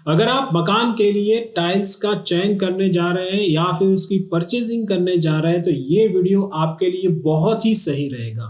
अगर आप मकान के लिए टाइल्स का चयन करने जा रहे हैं या फिर उसकी परचेजिंग करने जा रहे हैं तो ये वीडियो आपके लिए बहुत ही सही रहेगा।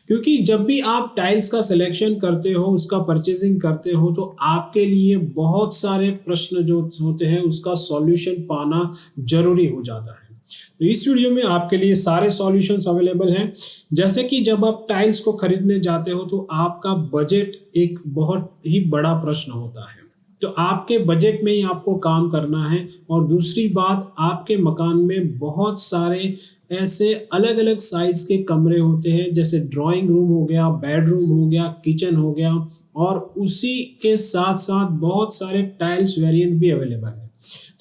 क्योंकि जब भी आप टाइल्स का सिलेक्शन करते हो, उसका परचेजिंग करते हो तो आपके लिए बहुत सारे प्रश्न जो होते हैं उसका सॉल्यूशन पाना ज़रूरी हो जाता है। तो इस वीडियो में आपके लिए सारे सॉल्यूशंस अवेलेबल हैं। जैसे कि जब आप टाइल्स को खरीदने जाते हो तो आपका बजट एक बहुत ही बड़ा प्रश्न होता है। तो आपके बजट में ही आपको काम करना है। और दूसरी बात, आपके मकान में बहुत सारे ऐसे अलग अलग साइज के कमरे होते हैं, जैसे ड्राइंग रूम हो गया, बेडरूम हो गया, किचन हो गया, और उसी के साथ साथ बहुत सारे टाइल्स वेरिएंट भी अवेलेबल है।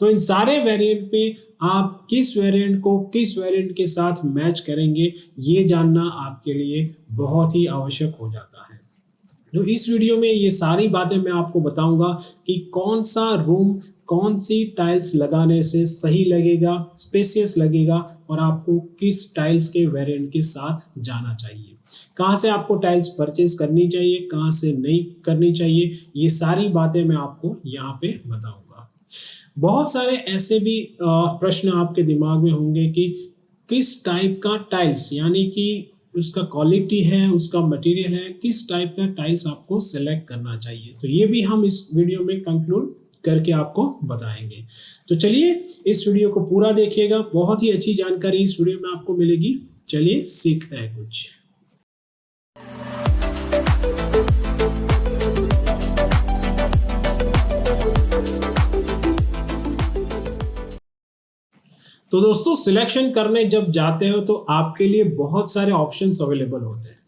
तो इन सारे वेरिएंट पे आप किस वेरिएंट को किस वेरिएंट के साथ मैच करेंगे, ये जानना आपके लिए बहुत ही आवश्यक हो जाता है। तो इस वीडियो में ये सारी बातें मैं आपको बताऊंगा कि कौन सा रूम कौन सी टाइल्स लगाने से सही लगेगा, स्पेसियस लगेगा, और आपको किस टाइल्स के वेरिएंट के साथ जाना चाहिए, कहाँ से आपको टाइल्स परचेज करनी चाहिए, कहाँ से नहीं करनी चाहिए, ये सारी बातें मैं आपको यहाँ पे बताऊंगा। बहुत सारे ऐसे भी प्रश्न आपके दिमाग में होंगे कि किस टाइप का टाइल्स, यानी कि उसका क्वालिटी है, उसका मटेरियल है, किस टाइप का टाइल्स आपको सेलेक्ट करना चाहिए। तो ये भी हम इस वीडियो में कंक्लूड करके आपको बताएंगे। तो चलिए इस वीडियो को पूरा देखिएगा, बहुत ही अच्छी जानकारी इस वीडियो में आपको मिलेगी। चलिए सीखते हैं कुछ। तो दोस्तों, सिलेक्शन करने जब जाते हो तो आपके लिए बहुत सारे ऑप्शंस अवेलेबल होते हैं।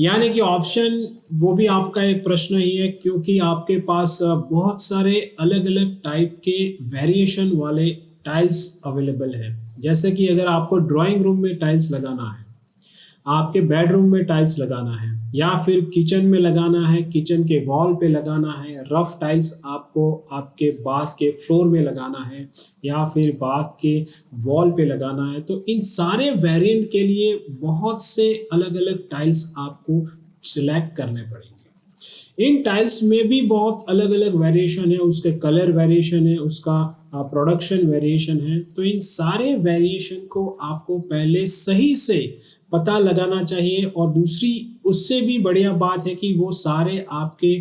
यानी कि ऑप्शन वो भी आपका एक प्रश्न ही है, क्योंकि आपके पास बहुत सारे अलग अलग टाइप के वेरिएशन वाले टाइल्स अवेलेबल है। जैसे कि अगर आपको ड्राइंग रूम में टाइल्स लगाना है, आपके बेडरूम में टाइल्स लगाना है, या फिर किचन में लगाना है, किचन के वॉल पे लगाना है, रफ टाइल्स आपको आपके बाथ के फ्लोर में लगाना है, या फिर बाथ के वॉल पे लगाना है, तो इन सारे वेरिएंट के लिए बहुत से अलग अलग टाइल्स आपको सिलेक्ट करने पड़ेंगे। इन टाइल्स में भी बहुत अलग अलग वेरिएशन है, उसके कलर वेरिएशन है, उसका प्रोडक्शन वेरिएशन है। तो इन सारे वेरिएशन को आपको पहले सही से पता लगाना चाहिए। और दूसरी उससे भी बढ़िया बात है कि वो सारे आपके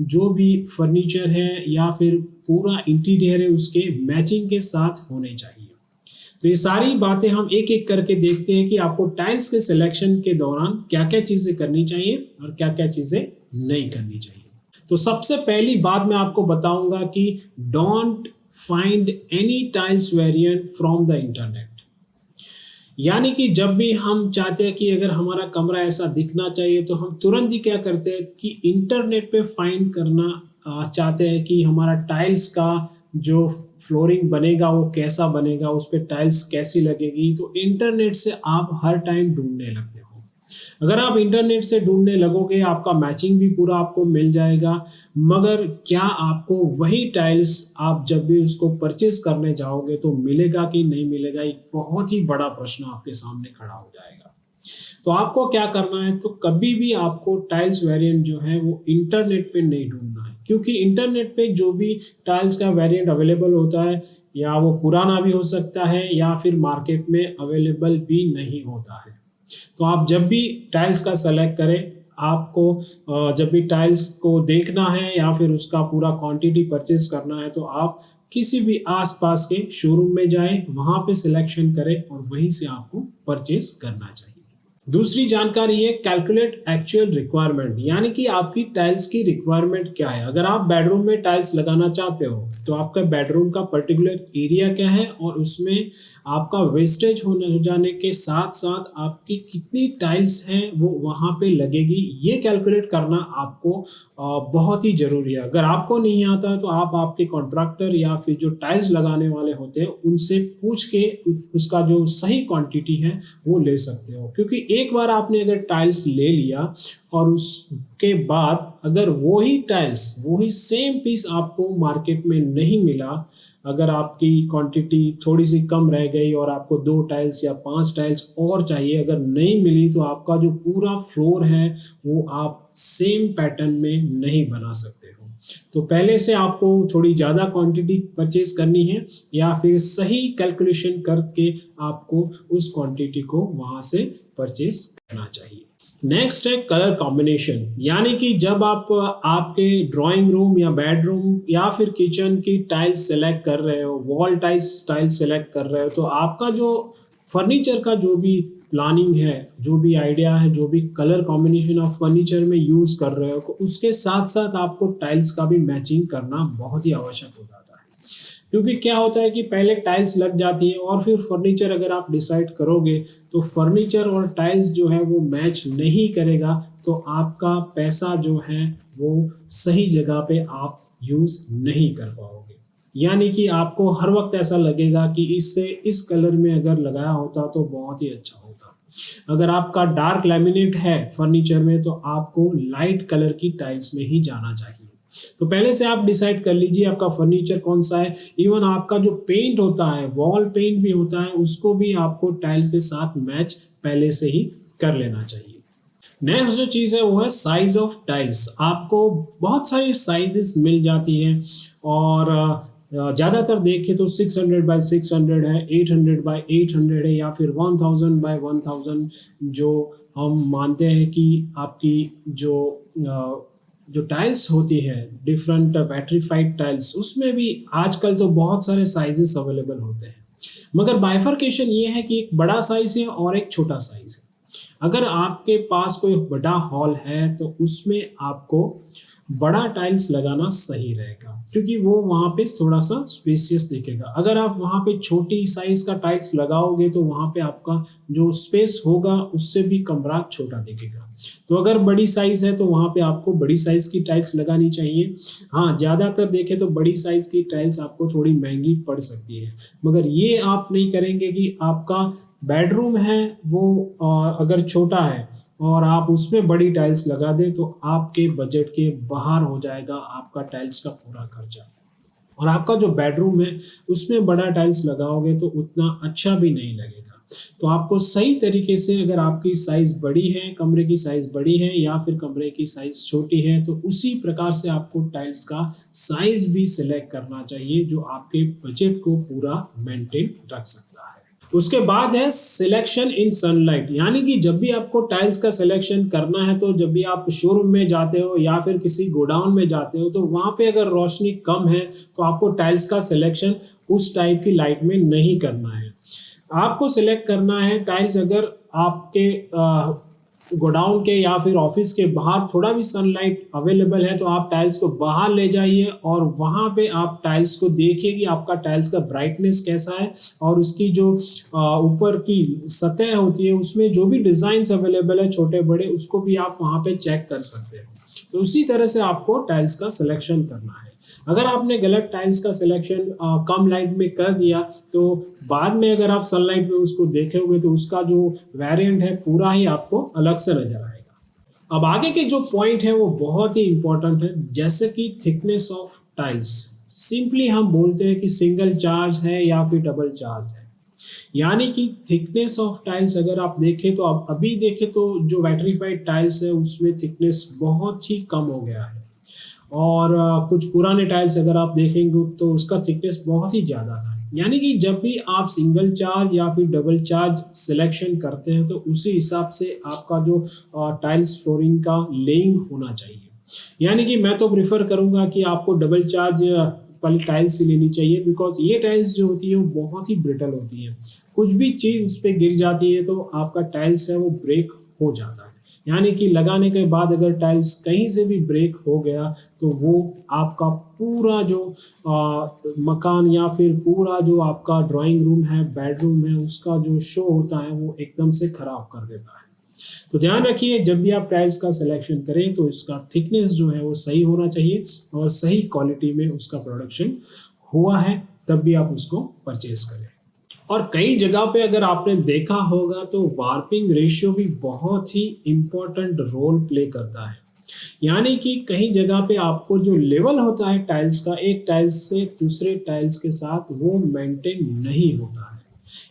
जो भी फर्नीचर है या फिर पूरा इंटीरियर है उसके मैचिंग के साथ होने चाहिए। तो ये सारी बातें हम एक एक करके देखते हैं कि आपको टाइल्स के सिलेक्शन के दौरान क्या क्या चीज़ें करनी चाहिए और क्या क्या चीज़ें नहीं करनी चाहिए। तो सबसे पहली बात मैं आपको बताऊंगा कि don't find any tiles variant from the internet. यानी कि जब भी हम चाहते हैं कि अगर हमारा कमरा ऐसा दिखना चाहिए तो हम तुरंत ही क्या करते हैं कि इंटरनेट पे फाइंड करना चाहते हैं कि हमारा टाइल्स का जो फ्लोरिंग बनेगा वो कैसा बनेगा, उस पर टाइल्स कैसी लगेगी। तो इंटरनेट से आप हर टाइम ढूंढने लगते हो। अगर आप इंटरनेट से ढूंढने लगोगे आपका मैचिंग भी पूरा आपको मिल जाएगा, मगर क्या आपको वही टाइल्स आप जब भी उसको परचेज करने जाओगे तो मिलेगा कि नहीं मिलेगा, एक बहुत ही बड़ा प्रश्न आपके सामने खड़ा हो जाएगा। तो आपको क्या करना है, तो कभी भी आपको टाइल्स वेरिएंट जो है वो इंटरनेट पे नहीं ढूंढना है, क्योंकि इंटरनेट पे जो भी टाइल्स का वेरिएंट अवेलेबल होता है या वो पुराना भी हो सकता है या फिर मार्केट में अवेलेबल भी नहीं होता है। तो आप जब भी टाइल्स का सेलेक्ट करें, आपको जब भी टाइल्स को देखना है या फिर उसका पूरा क्वांटिटी परचेज करना है तो आप किसी भी आसपास के शोरूम में जाएं, वहां पे सिलेक्शन करें और वहीं से आपको परचेज करना चाहिए। दूसरी जानकारी है कैलकुलेट एक्चुअल रिक्वायरमेंट, यानी कि आपकी टाइल्स की रिक्वायरमेंट क्या है। अगर आप बेडरूम में टाइल्स लगाना चाहते हो तो आपका बेडरूम का पर्टिकुलर एरिया क्या है और उसमें आपका वेस्टेज होने हो जाने के साथ साथ आपकी कितनी टाइल्स हैं वो वहाँ पे लगेगी, ये कैलकुलेट करना आपको बहुत ही ज़रूरी है। अगर आपको नहीं आता है तो आप आपके कॉन्ट्रैक्टर या फिर जो टाइल्स लगाने वाले होते हैं उनसे पूछ के उसका जो सही क्वांटिटी है वो ले सकते हो। क्योंकि एक बार आपने अगर टाइल्स ले लिया और उसके बाद अगर वही टाइल्स वही सेम पीस आपको मार्केट में नहीं मिला, अगर आपकी क्वांटिटी थोड़ी सी कम रह गई और आपको 2 टाइल्स या 5 टाइल्स और चाहिए, अगर नहीं मिली तो आपका जो पूरा फ्लोर है वो आप सेम पैटर्न में नहीं बना सकते हो। तो पहले से आपको थोड़ी ज़्यादा क्वांटिटी परचेज करनी है या फिर सही कैलकुलेशन करके आपको उस क्वांटिटी को वहाँ से परचेज करना चाहिए। नेक्स्ट है कलर कॉम्बिनेशन, यानी कि जब आप आपके ड्राइंग रूम या बेडरूम या फिर किचन की टाइल्स सेलेक्ट कर रहे हो, वॉल टाइल्स सेलेक्ट कर रहे हो, तो आपका जो फर्नीचर का जो भी प्लानिंग है, जो भी आइडिया है, जो भी कलर कॉम्बिनेशन आप फर्नीचर में यूज़ कर रहे हो, तो उसके साथ साथ आपको टाइल्स का भी मैचिंग करना बहुत ही आवश्यक हो जाता है। क्योंकि क्या होता है कि पहले टाइल्स लग जाती है और फिर फर्नीचर अगर आप डिसाइड करोगे तो फर्नीचर और टाइल्स जो है वो मैच नहीं करेगा, तो आपका पैसा जो है वो सही जगह पे आप यूज़ नहीं कर पाओगे। यानी कि आपको हर वक्त ऐसा लगेगा कि इससे इस कलर में अगर लगाया होता तो बहुत ही अच्छा होता। अगर आपका डार्क लैमिनेट है फर्नीचर में तो आपको लाइट कलर की टाइल्स में ही जाना चाहिए। तो पहले से आप डिसाइड कर लीजिए आपका फर्नीचर कौन सा है। इवन आपका जो पेंट होता है, वॉल पेंट भी होता है, उसको भी आपको टाइल्स के साथ मैच पहले से ही कर लेना चाहिए। नेक्स्ट जो चीज़ है वो है साइज ऑफ टाइल्स। आपको बहुत सारी साइजेस मिल जाती हैं और ज़्यादातर देखें तो 600 बाय 600 है, 800 बाय 800 है या फिर 1000 बाय 1000 जो हम मानते हैं कि आपकी जो टाइल्स होती है डिफरेंट बैटरीफाइड टाइल्स, उसमें भी आजकल तो बहुत सारे साइजेस अवेलेबल होते हैं। मगर बाइफर्केशन ये है कि एक बड़ा साइज है और एक छोटा साइज है। अगर आपके पास कोई बड़ा हॉल है तो उसमें आपको बड़ा टाइल्स लगाना सही रहेगा, क्योंकि वो वहाँ पे थोड़ा सा स्पेसियस दिखेगा। अगर आप वहाँ पे छोटी साइज का टाइल्स लगाओगे तो वहाँ पे आपका जो स्पेस होगा उससे भी कमरा छोटा दिखेगा। तो अगर बड़ी साइज है तो वहाँ पे आपको बड़ी साइज की टाइल्स लगानी चाहिए। हाँ, ज़्यादातर देखें तो बड़ी साइज की टाइल्स आपको थोड़ी महंगी पड़ सकती है, मगर ये आप नहीं करेंगे कि आपका बेडरूम है वो अगर छोटा है और आप उसमें बड़ी टाइल्स लगा दें तो आपके बजट के बाहर हो जाएगा आपका टाइल्स का पूरा खर्चा। और आपका जो बेडरूम है उसमें बड़ा टाइल्स लगाओगे तो उतना अच्छा भी नहीं लगेगा। तो आपको सही तरीके से, अगर आपकी साइज बड़ी है, कमरे की साइज बड़ी है या फिर कमरे की साइज छोटी है, तो उसी प्रकार से आपको टाइल्स का साइज भी सिलेक्ट करना चाहिए जो आपके बजट को पूरा मेंटेन रख सकता है। उसके बाद है सिलेक्शन इन सनलाइट, यानी कि जब भी आपको टाइल्स का सिलेक्शन करना है तो जब भी आप शोरूम में जाते हो या फिर किसी गोडाउन में जाते हो तो वहाँ पे अगर रोशनी कम है तो आपको टाइल्स का सिलेक्शन उस टाइप की लाइट में नहीं करना है। आपको सिलेक्ट करना है टाइल्स अगर आपके गोडाउन के या फिर ऑफिस के बाहर थोड़ा भी सनलाइट अवेलेबल है तो आप टाइल्स को बाहर ले जाइए और वहाँ पे आप टाइल्स को देखिए कि आपका टाइल्स का ब्राइटनेस कैसा है और उसकी जो ऊपर की सतह होती है उसमें जो भी डिज़ाइंस अवेलेबल है छोटे बड़े, उसको भी आप वहाँ पे चेक कर सकते हो। तो उसी तरह से आपको टाइल्स का सिलेक्शन करना है। अगर आपने गलत टाइल्स का सिलेक्शन कम लाइट में कर दिया तो बाद में अगर आप सनलाइट में उसको देखोगे तो उसका जो वेरिएंट है पूरा ही आपको अलग से नजर आएगा। अब आगे के जो पॉइंट है वो बहुत ही इंपॉर्टेंट है, जैसे कि थिकनेस ऑफ टाइल्स। सिंपली हम बोलते हैं कि सिंगल चार्ज है या फिर डबल चार्ज है, यानी कि थिकनेस ऑफ टाइल्स अगर आप देखें तो आप अभी देखें तो जो बैटरीफाइड टाइल्स है उसमें थिकनेस बहुत ही कम हो गया है और कुछ पुराने टाइल्स अगर आप देखेंगे तो उसका थिकनेस बहुत ही ज़्यादा था। यानी कि जब भी आप सिंगल चार्ज या फिर डबल चार्ज सिलेक्शन करते हैं तो उसी हिसाब से आपका जो टाइल्स फ्लोरिंग का लेइंग होना चाहिए। यानी कि मैं तो प्रिफर करूँगा कि आपको डबल चार्ज वाली टाइल्स ही लेनी चाहिए, बिकॉज ये टाइल्स जो होती है वो बहुत ही ब्रिटल होती है। कुछ भी चीज़ उस पर गिर जाती है तो आपका टाइल्स है वो ब्रेक हो जाता है। यानी कि लगाने के बाद अगर टाइल्स कहीं से भी ब्रेक हो गया तो वो आपका पूरा जो मकान या फिर पूरा जो आपका ड्राइंग रूम है, बेडरूम है, उसका जो शो होता है वो एकदम से ख़राब कर देता है। तो ध्यान रखिए जब भी आप टाइल्स का सिलेक्शन करें तो इसका थिकनेस जो है वो सही होना चाहिए और सही क्वालिटी में उसका प्रोडक्शन हुआ है तब भी आप उसको परचेज करें। और कई जगह पे अगर आपने देखा होगा तो वार्पिंग रेशियो भी बहुत ही इम्पोर्टेंट रोल प्ले करता है। यानी कि कहीं जगह पे आपको जो लेवल होता है टाइल्स का, एक टाइल्स से दूसरे टाइल्स के साथ वो मेंटेन नहीं होता है।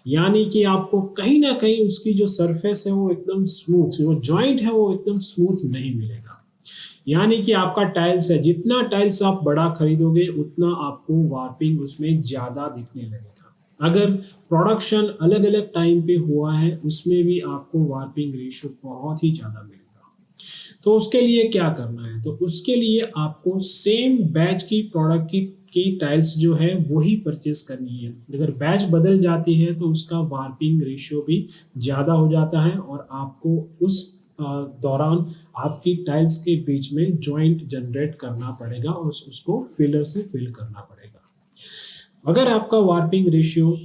यानी कि आपको कहीं ना कहीं उसकी जो सरफेस है वो एकदम स्मूथ, जो जॉइंट है वो एकदम स्मूथ नहीं मिलेगा। यानी कि आपका टाइल्स है, जितना टाइल्स आप बड़ा खरीदोगे उतना आपको वार्पिंग उसमें ज़्यादा दिखने लगेगा। अगर प्रोडक्शन अलग अलग टाइम पे हुआ है उसमें भी आपको वार्पिंग रेशियो बहुत ही ज़्यादा मिलेगा। तो उसके लिए क्या करना है, तो उसके लिए आपको सेम बैच की प्रोडक्ट की टाइल्स जो है वही परचेस करनी है। अगर बैच बदल जाती है तो उसका वार्पिंग रेशियो भी ज़्यादा हो जाता है और आपको उस दौरान आपकी टाइल्स के बीच में जॉइंट जनरेट करना पड़ेगा और उसको फिलर से फिल करना पड़ेगा। अगर आपका वार्पिंग रेशियो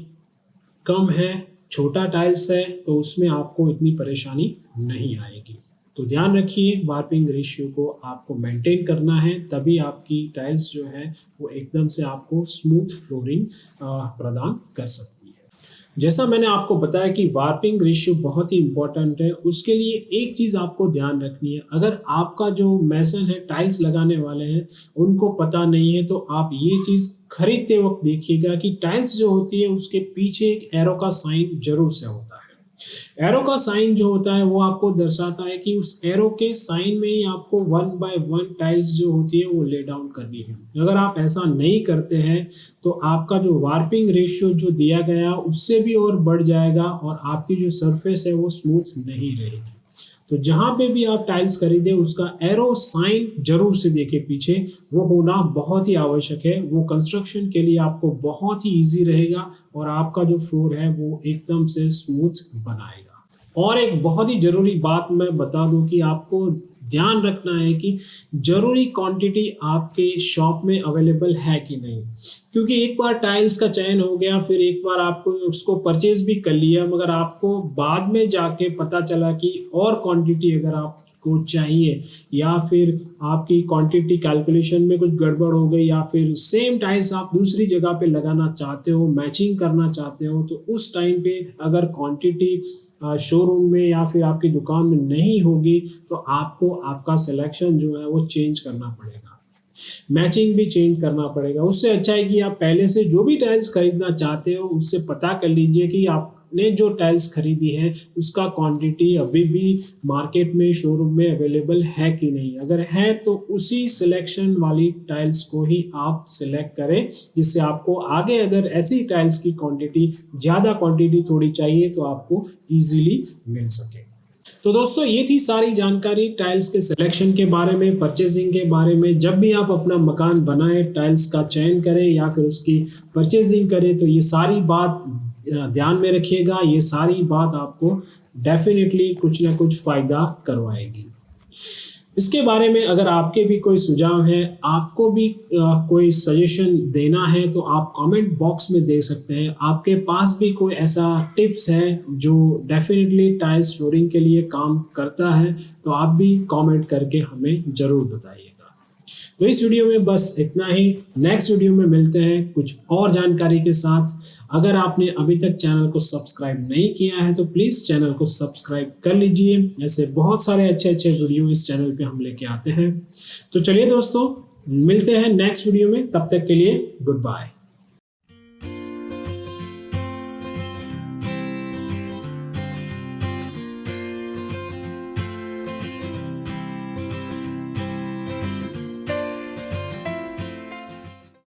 कम है, छोटा टाइल्स है, तो उसमें आपको इतनी परेशानी नहीं आएगी। तो ध्यान रखिए, वार्पिंग रेशियो को आपको मेंटेन करना है, तभी आपकी टाइल्स जो है वो एकदम से आपको स्मूथ फ्लोरिंग प्रदान कर सकती है। जैसा मैंने आपको बताया कि वार्पिंग रेशियो बहुत ही इंपॉर्टेंट है, उसके लिए एक चीज़ आपको ध्यान रखनी है। अगर आपका जो मेसन है, टाइल्स लगाने वाले हैं, उनको पता नहीं है, तो आप ये चीज़ खरीदते वक्त देखिएगा कि टाइल्स जो होती है उसके पीछे एक एरो का साइन जरूर से होता है। एरो का साइन जो होता है वो आपको दर्शाता है कि उस एरो के साइन में ही आपको 1 बाय 1 टाइल्स जो होती है वो ले डाउन करनी है। अगर आप ऐसा नहीं करते हैं तो आपका जो वार्पिंग रेशियो जो दिया गया उससे भी और बढ़ जाएगा और आपकी जो सरफेस है वो स्मूथ नहीं रहेगी। तो जहाँ पे भी आप टाइल्स खरीदे उसका एरो साइन जरूर से देखें पीछे, वो होना बहुत ही आवश्यक है। वो कंस्ट्रक्शन के लिए आपको बहुत ही इजी रहेगा और आपका जो फ्लोर है वो एकदम से स्मूथ बनाएगा। और एक बहुत ही ज़रूरी बात मैं बता दूं कि आपको ध्यान रखना है कि ज़रूरी क्वांटिटी आपके शॉप में अवेलेबल है कि नहीं, क्योंकि एक बार टाइल्स का चयन हो गया, फिर एक बार आपको उसको परचेज भी कर लिया, मगर आपको बाद में जाके पता चला कि और क्वांटिटी अगर आपको चाहिए या फिर आपकी क्वांटिटी कैलकुलेशन में कुछ गड़बड़ हो गई या फिर सेम टाइल्स आप दूसरी जगह पे लगाना चाहते हो, मैचिंग करना चाहते हो, तो उस टाइम पे अगर क्वांटिटी शोरूम में या फिर आपकी दुकान में नहीं होगी तो आपको आपका सिलेक्शन जो है वो चेंज करना पड़ेगा, मैचिंग भी चेंज करना पड़ेगा। उससे अच्छा है कि आप पहले से जो भी टाइल्स खरीदना चाहते हो उससे पता कर लीजिए कि आपने जो टाइल्स खरीदी है उसका क्वांटिटी अभी भी मार्केट में शोरूम में अवेलेबल है कि नहीं। अगर है तो उसी सिलेक्शन वाली टाइल्स को ही आप सिलेक्ट करें, जिससे आपको आगे अगर ऐसी टाइल्स की क्वांटिटी ज़्यादा क्वांटिटी थोड़ी चाहिए तो आपको ईजिली मिल सके। तो दोस्तों ये थी सारी जानकारी टाइल्स के सिलेक्शन के बारे में, परचेजिंग के बारे में। जब भी आप अपना मकान बनाएं, टाइल्स का चयन करें या फिर उसकी परचेजिंग करें तो ये सारी बात ध्यान में रखिएगा। ये सारी बात आपको डेफिनेटली कुछ ना कुछ फ़ायदा करवाएगी। इसके बारे में अगर आपके भी कोई सुझाव है, आपको भी कोई सजेशन देना है तो आप कमेंट बॉक्स में दे सकते हैं। आपके पास भी कोई ऐसा टिप्स है जो डेफिनेटली टाइल्स फ्लोरिंग के लिए काम करता है तो आप भी कमेंट करके हमें ज़रूर बताइएगा। तो इस वीडियो में बस इतना ही। नेक्स्ट वीडियो में मिलते हैं कुछ और जानकारी के साथ। अगर आपने अभी तक चैनल को सब्सक्राइब नहीं किया है तो प्लीज़ चैनल को सब्सक्राइब कर लीजिए। ऐसे बहुत सारे अच्छे अच्छे वीडियो इस चैनल पे हम लेके आते हैं। तो चलिए दोस्तों, मिलते हैं नेक्स्ट वीडियो में, तब तक के लिए गुड बाय।